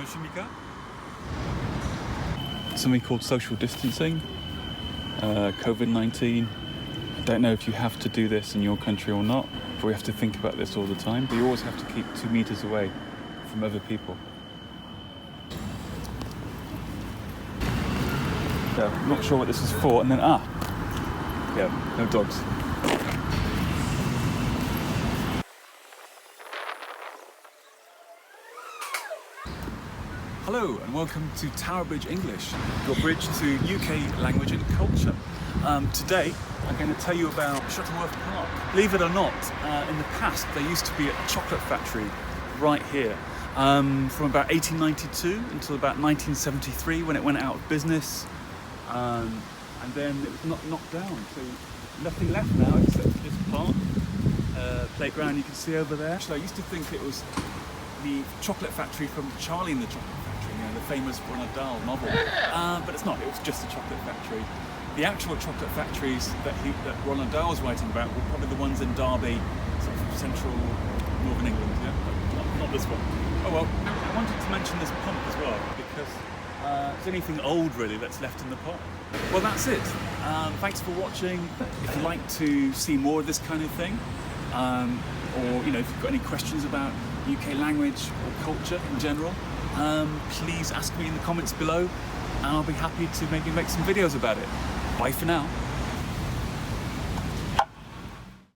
안녕하십니까? Something called social distancing, COVID-19. I don't know if you have to do this in your country or not, but we have to think about this all the time. We always have to keep 2 meters away from other people. So, I'm not sure what this is for, and then, yeah, no dogs. Hello and welcome to Tower Bridge English, your bridge to UK language and culture. Today I'm going to tell you about Shuttleworth Park. Believe it or not, in the past there used to be a chocolate factory right here from about 1892 until about 1973 when it went out of business, and then it was knocked down, so nothing left now except this park, playground you can see over there. Actually, I used to think it was the chocolate factory from Charlie and the Chocolate Factory, you know, the famous Roald Dahl novel. But it's not, it was just a chocolate factory. The actual chocolate factories that Roald Dahl was writing about were probably the ones in Derby, sort of central northern England, yeah? But not this one. Oh well, I wanted to mention this pump as well, because is there anything old really that's left in the pot? Well, that's it. Thanks for watching. If you'd like to see more of this kind of thing, or you know, if you've got any questions about UK language or culture in general, please ask me in the comments below and I'll be happy to maybe make some videos about it. Bye for now.